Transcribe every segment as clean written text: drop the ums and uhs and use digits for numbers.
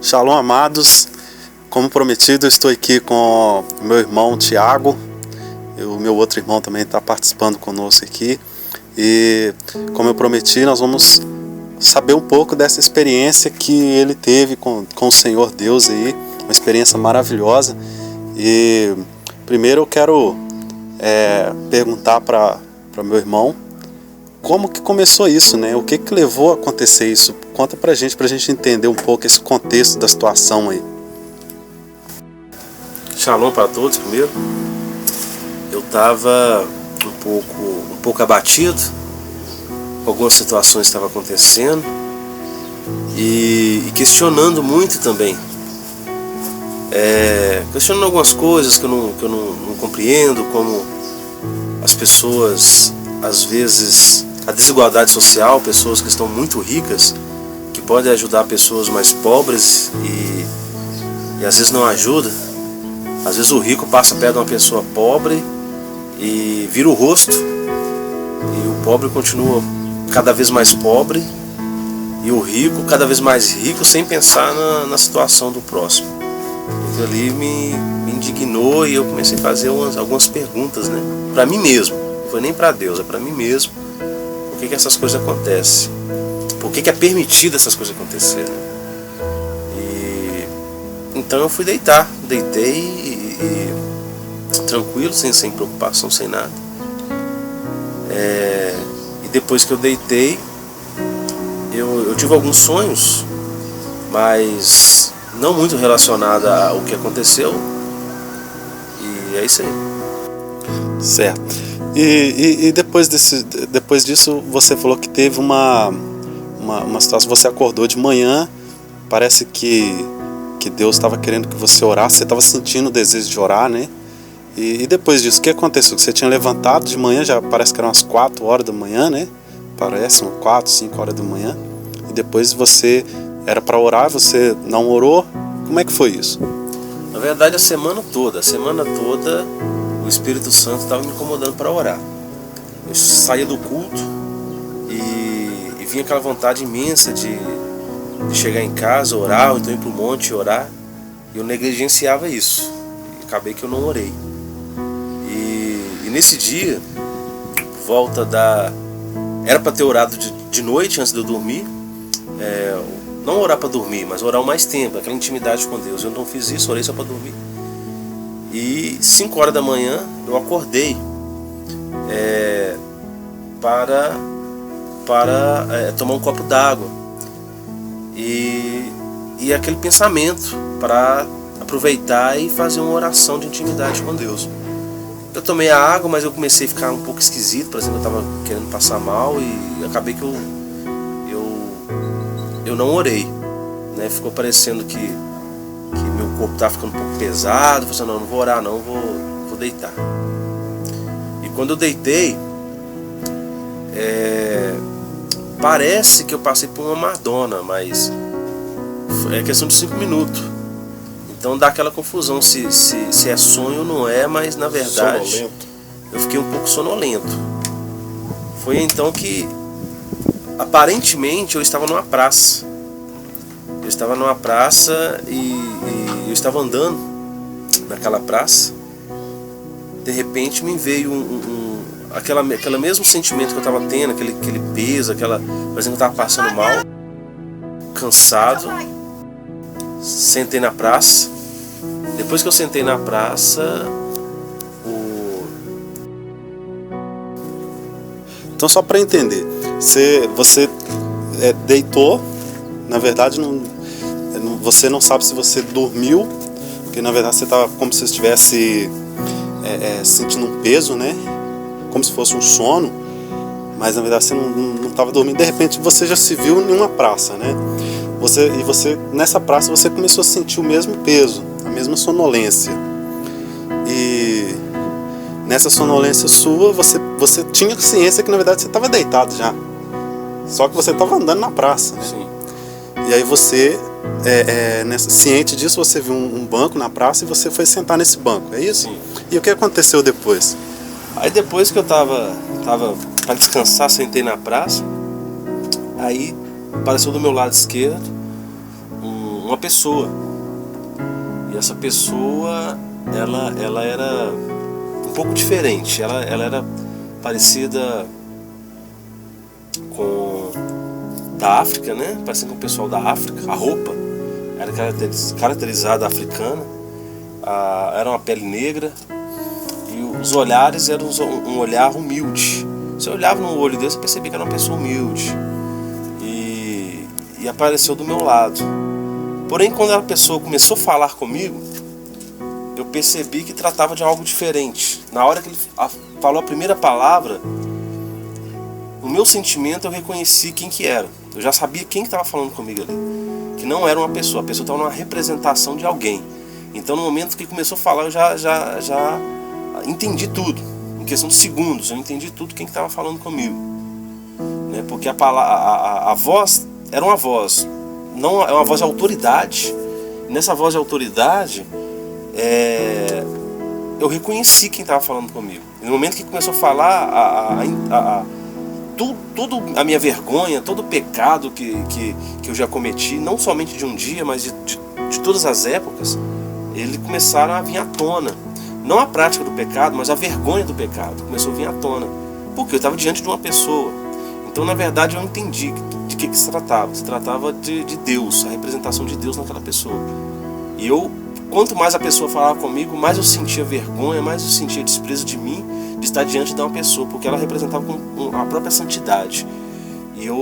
Shalom, amados. Como prometido, eu estou aqui com o meu irmão Tiago. O meu outro irmão também está participando conosco aqui. E como eu prometi, nós vamos saber um pouco dessa experiência que ele teve com o Senhor Deus aí. Uma experiência maravilhosa. E primeiro eu quero perguntar para meu irmão como que começou isso, né? O que levou a acontecer isso? Conta pra gente entender um pouco esse contexto da situação aí. Shalom para todos. Primeiro, eu estava um pouco abatido com algumas situações que estavam acontecendo e questionando muito também. Questionando algumas coisas que eu não compreendo, como as pessoas, às vezes, a desigualdade social, pessoas que estão muito ricas, que podem ajudar pessoas mais pobres e às vezes não ajuda. Às vezes o rico passa perto de uma pessoa pobre e vira o rosto, e o pobre continua cada vez mais pobre e o rico cada vez mais rico, sem pensar na situação do próximo. Aquilo ali me indignou e eu comecei a fazer algumas perguntas, né? Para mim mesmo, não foi nem para Deus, é para mim mesmo. Por que essas coisas acontecem? Por que é permitido essas coisas acontecerem? Então eu fui deitei e tranquilo, sem preocupação, sem nada. E depois que eu deitei, eu tive alguns sonhos, mas não muito relacionados ao que aconteceu. E é isso aí. Certo. E depois disso você falou que teve uma situação, você acordou de manhã, parece que Deus estava querendo que você orasse, você estava sentindo o desejo de orar, né? E depois disso, o que aconteceu? Você tinha levantado de manhã, já parece que eram umas 4 horas da manhã, né? Parece, umas 4, 5 horas da manhã. E depois você era para orar, você não orou. Como é que foi isso? Na verdade, a semana toda o Espírito Santo estava me incomodando para orar. Eu saía do culto e vinha aquela vontade imensa de chegar em casa, orar, ou então ir para o monte e orar. E eu negligenciava isso. E acabei que eu não orei. E nesse dia, era para ter orado de noite antes de eu dormir. Não orar para dormir, mas orar mais tempo, aquela intimidade com Deus. Eu não fiz isso, orei só para dormir. E 5 horas da manhã eu acordei para tomar um copo d'água. E aquele pensamento para aproveitar e fazer uma oração de intimidade com Deus. Eu tomei a água, mas eu comecei a ficar um pouco esquisito, por exemplo, eu estava querendo passar mal e acabei que eu não orei, né? Ficou parecendo que meu corpo estava ficando um pouco pesado. Eu falei, não vou orar não, vou deitar. E quando eu deitei, parece que eu passei por uma Madonna, mas é questão de 5 minutos. Então dá aquela confusão se é sonho ou não é, mas na verdade sonolento. Eu fiquei um pouco sonolento. Foi então que aparentemente eu estava numa praça. Eu estava numa praça e eu estava andando naquela praça. De repente me veio aquele mesmo sentimento que eu estava tendo, aquele peso, parecendo que eu estava passando mal, cansado. Sentei na praça. Depois que eu sentei na praça, Então, só para entender, você deitou, na verdade você não sabe se você dormiu, porque na verdade você estava como se estivesse sentindo um peso, né? Como se fosse um sono, mas na verdade você não estava dormindo. De repente você já se viu em uma praça, né? Nessa praça você começou a sentir o mesmo peso, a mesma sonolência. E nessa sonolência sua, você tinha ciência que na verdade você estava deitado já. Só que você estava andando na praça, né? Sim. E aí você, ciente disso, você viu um banco na praça e você foi sentar nesse banco, é isso? Sim. E o que aconteceu depois? Aí depois que eu tava para descansar, sentei na praça. Aí apareceu do meu lado esquerdo uma pessoa. E essa pessoa, ela era um pouco diferente. Ela era parecida com da África, né? Parecida com o pessoal da África. A roupa era caracterizada africana. Era uma pele negra. E os olhares eram um olhar humilde. Você olhava no olho dele, você percebia que era uma pessoa humilde. E apareceu do meu lado. Porém, quando a pessoa começou a falar comigo, eu percebi que tratava de algo diferente. Na hora que ele falou a primeira palavra, no meu sentimento eu reconheci quem que era. Eu já sabia quem que estava falando comigo ali. Que não era uma pessoa, a pessoa estava numa representação de alguém. Então, no momento que começou a falar, eu já entendi tudo. Em questão de segundos, eu entendi tudo quem que estava falando comigo. Né? Porque a voz era uma voz, não é uma voz de autoridade. E nessa voz de autoridade, eu reconheci quem estava falando comigo. E no momento que começou a falar, tudo a minha vergonha, todo o pecado que eu já cometi, não somente de um dia, mas de todas as épocas, eles começaram a vir à tona. Não a prática do pecado, mas a vergonha do pecado começou a vir à tona. Porque eu estava diante de uma pessoa. Então, na verdade, eu entendi de que se tratava. Se tratava de Deus, a representação de Deus naquela pessoa. E quanto mais a pessoa falava comigo, mais eu sentia vergonha, mais eu sentia desprezo de mim, de estar diante de uma pessoa, porque ela representava a própria santidade. E eu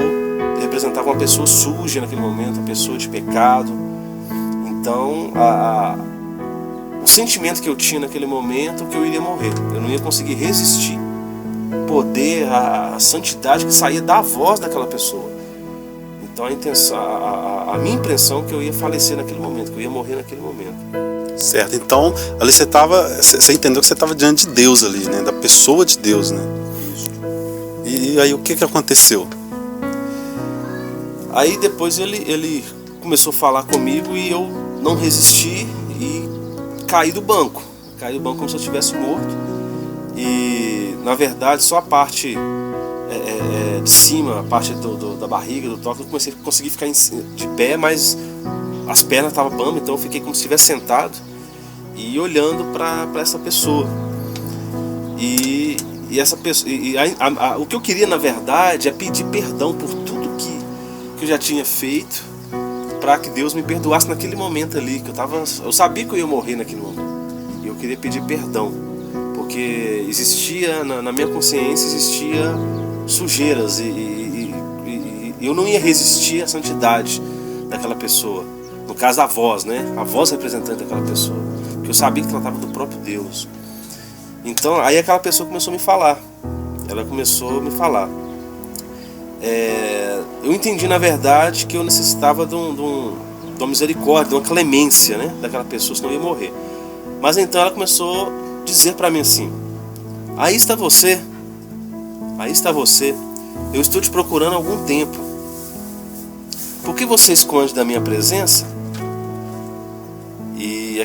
representava uma pessoa suja naquele momento, uma pessoa de pecado. Então, o sentimento que eu tinha naquele momento, que eu iria morrer. Eu não ia conseguir resistir o poder, a santidade que saía da voz daquela pessoa. Então a minha impressão é que eu ia falecer naquele momento, que eu ia morrer naquele momento. Certo, então ali você entendeu que você estava diante de Deus ali, né? Da pessoa de Deus, né? Isso. E aí o que aconteceu? Aí depois ele começou a falar comigo e eu não resisti e caí do banco como se eu estivesse morto. E na verdade só a parte de cima, a parte da barriga, do tórax, eu consegui ficar de pé, mas as pernas estavam bambas, então eu fiquei como se estivesse sentado e olhando para essa pessoa. E essa pessoa, o que eu queria na verdade é pedir perdão por tudo que eu já tinha feito, para que Deus me perdoasse naquele momento ali, que eu sabia que eu ia morrer naquele momento. E eu queria pedir perdão, porque existia na minha consciência existia sujeiras e eu não ia resistir à santidade daquela pessoa. No caso, a voz, né? A voz representante daquela pessoa, porque eu sabia que tratava do próprio Deus. Então, aí aquela pessoa começou a me falar. Ela começou a me falar. Eu entendi, na verdade, que eu necessitava de uma misericórdia, de uma clemência, né? Daquela pessoa, senão eu ia morrer. Mas então ela começou a dizer para mim assim: aí está você, eu estou te procurando há algum tempo. Por que você esconde da minha presença? E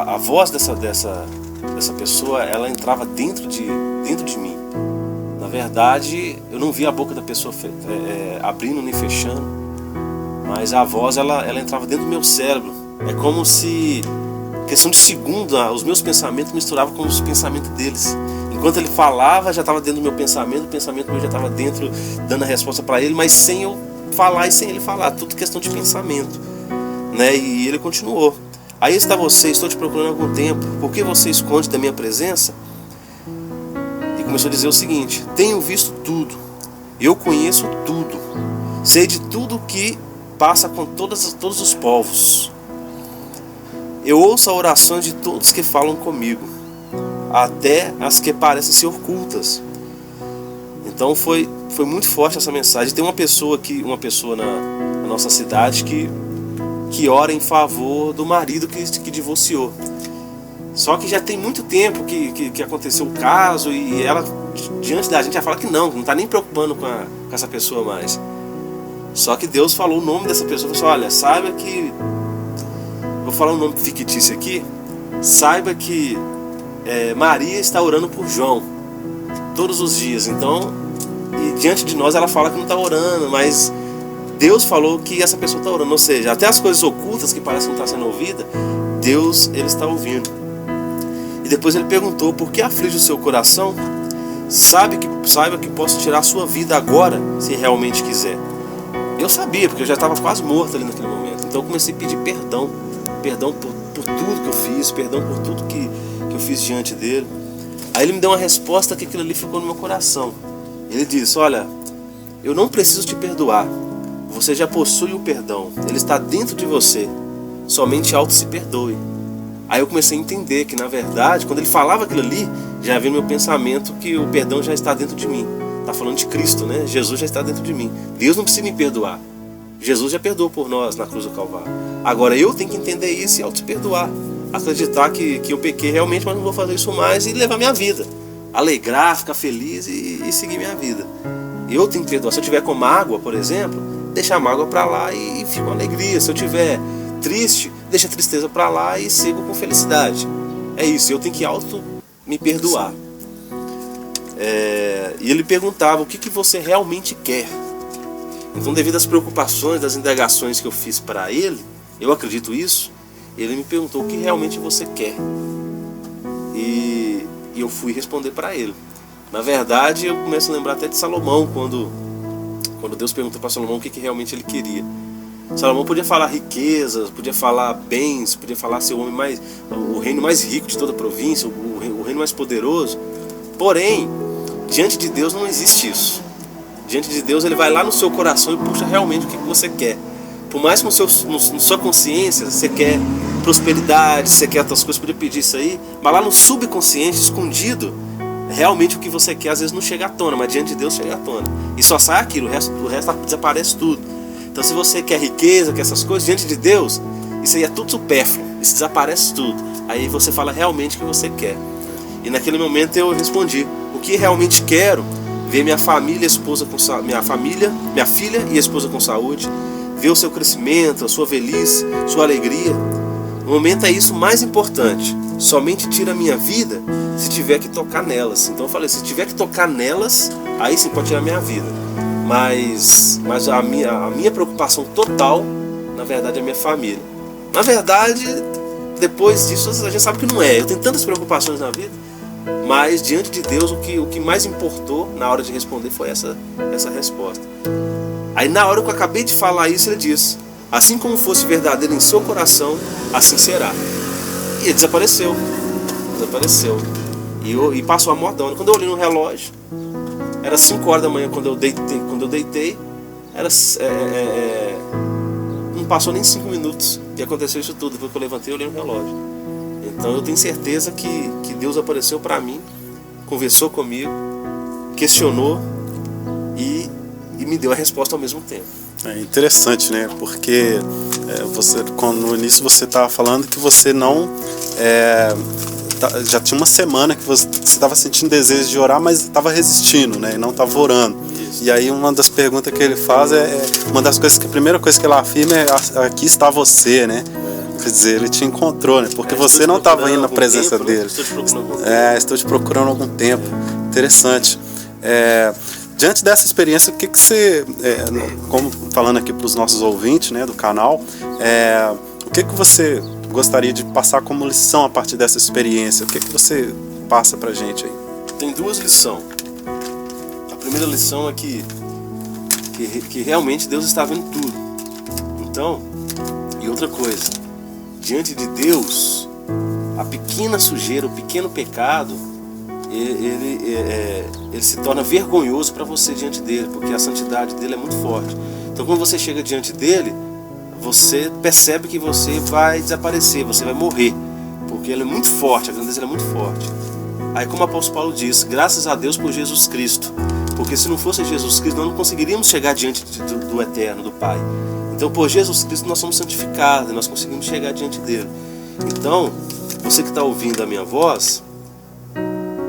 a voz dessa pessoa, ela entrava dentro de mim. Na verdade, eu não via a boca da pessoa abrindo nem fechando, mas a voz ela entrava dentro do meu cérebro. É como se, questão de segundo, os meus pensamentos misturavam com os pensamentos deles. Enquanto ele falava, já estava dentro do meu pensamento, o pensamento meu já estava dentro, dando a resposta para ele, mas sem eu falar e sem ele falar, tudo questão de pensamento, né? E ele continuou: aí está você, estou te procurando há algum tempo, por que você esconde da minha presença? E começou a dizer o seguinte: tenho visto tudo, eu conheço tudo, sei de tudo que passa com todos os povos. Eu ouço a oração de todos que falam comigo, até as que parecem ser ocultas. Então foi muito forte essa mensagem. Tem uma pessoa na nossa cidade que ora em favor do marido que divorciou. Só que já tem muito tempo que aconteceu o caso, e ela, diante da gente, já fala que não está nem preocupando com essa pessoa mais. Só que Deus falou o nome dessa pessoa, falou assim: olha, saiba que, vou falar um nome fictício aqui, saiba que Maria está orando por João todos os dias. Então, e diante de nós ela fala que não está orando, mas Deus falou que essa pessoa está orando. Ou seja, até as coisas ocultas que parecem que não estão sendo ouvidas, Deus, ele está ouvindo. E depois ele perguntou: por que aflige o seu coração? Saiba que posso tirar a sua vida agora, se realmente quiser. Eu sabia, porque eu já estava quase morto ali naquele momento. Então eu comecei a pedir perdão. Perdão por tudo que eu fiz, perdão por tudo que eu fiz diante dele. Aí ele me deu uma resposta que aquilo ali ficou no meu coração. Ele disse: olha, eu não preciso te perdoar. Você já possui o perdão. Ele está dentro de você. Somente auto se perdoe. Aí eu comecei a entender que, na verdade, quando ele falava aquilo ali, já havia no meu pensamento que o perdão já está dentro de mim. Está falando de Cristo, né? Jesus já está dentro de mim. Deus não precisa me perdoar. Jesus já perdoou por nós na cruz do Calvário. Agora eu tenho que entender isso e auto-perdoar. Acreditar que eu pequei realmente, mas não vou fazer isso mais, e levar minha vida. Alegrar, ficar feliz e seguir minha vida. Eu tenho que perdoar. Se eu tiver com mágoa, por exemplo, deixa a mágoa para lá e fico com alegria. Se eu tiver triste, deixa a tristeza para lá e sigo com felicidade. É isso, eu tenho que me perdoar. E ele perguntava: o que você realmente quer? Então, devido às preocupações, das indagações que eu fiz para ele, eu acredito isso, ele me perguntou: o que realmente você quer? E eu fui responder para ele. Na verdade, eu começo a lembrar até de Salomão, quando Deus perguntou para Salomão o que realmente ele queria. Salomão podia falar riquezas, podia falar bens, podia falar ser o reino mais rico de toda a província, o reino mais poderoso. Porém, diante de Deus não existe isso. Diante de Deus, ele vai lá no seu coração e puxa realmente o que você quer. Por mais que na sua consciência você quer prosperidade, você quer outras coisas, podia pedir isso aí, mas lá no subconsciente, escondido, realmente o que você quer às vezes não chega à tona, mas diante de Deus chega à tona. E só sai aquilo, o resto desaparece tudo. Então, se você quer riqueza, quer essas coisas, diante de Deus, isso aí é tudo supérfluo, isso desaparece tudo. Aí você fala realmente o que você quer. E naquele momento eu respondi: o que realmente quero? Ver minha família, minha filha e a esposa com saúde, ver o seu crescimento, a sua velhice, sua alegria. No momento é isso mais importante. Somente tira a minha vida se tiver que tocar nelas. Então eu falei: se tiver que tocar nelas, aí sim pode tirar a minha vida. Mas a minha preocupação total, na verdade, é a minha família. Na verdade, depois disso, a gente sabe que não é. Eu tenho tantas preocupações na vida, mas diante de Deus, o que mais importou na hora de responder foi essa resposta. Aí na hora que eu acabei de falar isso, ele disse: assim como fosse verdadeiro em seu coração, assim será. E ele desapareceu. E passou a modão. Quando eu olhei no relógio, era 5 horas da manhã quando eu deitei. Não passou nem 5 minutos e aconteceu isso tudo. Depois que eu levantei, eu olhei no relógio. Então eu tenho certeza que Deus apareceu para mim, conversou comigo, questionou e me deu a resposta ao mesmo tempo. É interessante, né? Porque no início você estava falando que você não... já tinha uma semana que você estava sentindo desejo de orar, mas estava resistindo, né? E não estava orando. Isso. E aí uma das perguntas que ele faz uma das coisas a primeira coisa que ele afirma é: aqui está você, né? Quer dizer, ele te encontrou, né? Porque você não estava indo na presença dele. Estou te procurando há algum tempo. Interessante. Diante dessa experiência, o que você, como falando aqui para os nossos ouvintes, né, do canal, o que você gostaria de passar como lição a partir dessa experiência? O que você passa pra gente aí? Tem 2 lições. A primeira lição é que realmente Deus está vendo tudo. Então, e outra coisa, diante de Deus, a pequena sujeira, o pequeno pecado, ele se torna vergonhoso para você diante dele, porque a santidade dele é muito forte. Então, quando você chega diante dele, você percebe que você vai desaparecer, você vai morrer, porque ele é muito forte, a grandeza dele é muito forte. Aí, como o apóstolo Paulo diz: graças a Deus por Jesus Cristo, porque se não fosse Jesus Cristo, nós não conseguiríamos chegar diante do Eterno, do Pai. Então, por Jesus Cristo, nós somos santificados, nós conseguimos chegar diante dele. Então, você que está ouvindo a minha voz,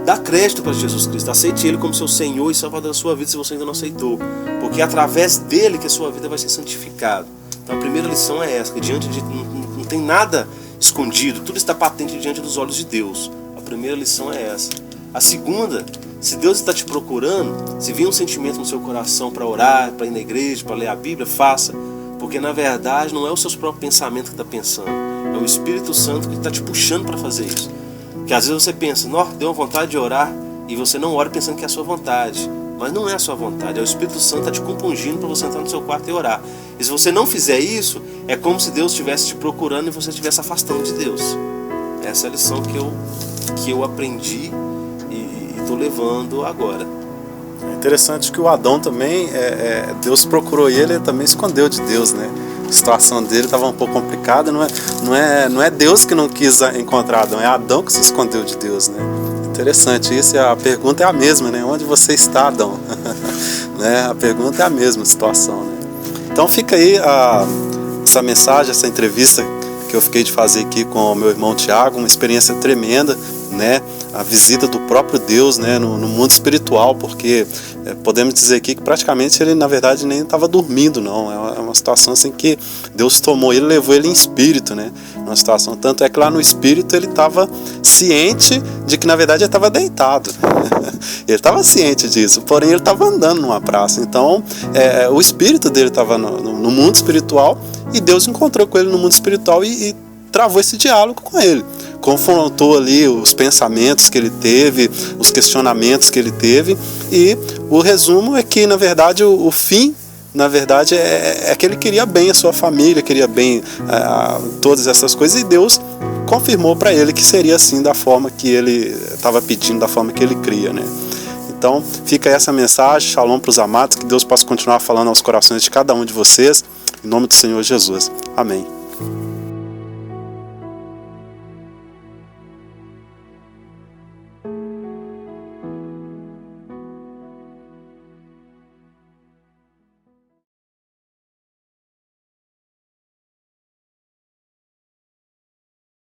dá crédito para Jesus Cristo, aceite Ele como seu Senhor e Salvador da sua vida, se você ainda não aceitou, porque é através dele que a sua vida vai ser santificada. Então a primeira lição é essa, que diante de não tem nada escondido, tudo está patente diante dos olhos de Deus. A primeira lição é essa. A segunda Se Deus está te procurando, se vir um sentimento no seu coração para orar, para ir na igreja, para ler a Bíblia, faça. Porque na verdade não é os seus próprios pensamentos que está pensando, é o Espírito Santo que está te puxando para fazer isso. Porque às vezes você pensa, deu uma vontade de orar, e você não ora pensando que é a sua vontade. Mas não é a sua vontade, é o Espírito Santo que está te compungindo para você entrar no seu quarto e orar. E se você não fizer isso, é como se Deus estivesse te procurando e você estivesse afastando de Deus. Essa é a lição que eu aprendi e estou levando agora. É interessante que o Adão também, Deus procurou ele também escondeu de Deus, né? A situação dele estava um pouco complicada, não é Deus que não quis encontrar Adão, é Adão que se escondeu de Deus, né? Interessante isso, a pergunta é a mesma, né? Onde você está, Adão? Né? A pergunta é a mesma situação, né? Então fica aí essa mensagem, essa entrevista que eu fiquei de fazer aqui com o meu irmão Tiago, uma experiência tremenda, né? A visita do próprio Deus, né? no mundo espiritual, porque podemos dizer aqui que praticamente ele na verdade nem estava dormindo, não. É uma situação assim que Deus tomou ele, levou ele em espírito, né? Uma situação, tanto é que lá no espírito ele estava ciente de que na verdade ele estava deitado. Ele estava ciente disso, porém ele estava andando numa praça. Então o espírito dele estava no mundo espiritual e Deus encontrou com ele no mundo espiritual e travou esse diálogo com ele. Confrontou ali os pensamentos que ele teve, os questionamentos que ele teve, e o resumo é que na verdade o fim, na verdade, é que ele queria bem a sua família, queria bem todas essas coisas, e Deus confirmou para ele que seria assim, da forma que ele estava pedindo, da forma que ele cria, né? Então fica essa mensagem, shalom para os amados, que Deus possa continuar falando aos corações de cada um de vocês, em nome do Senhor Jesus. Amém.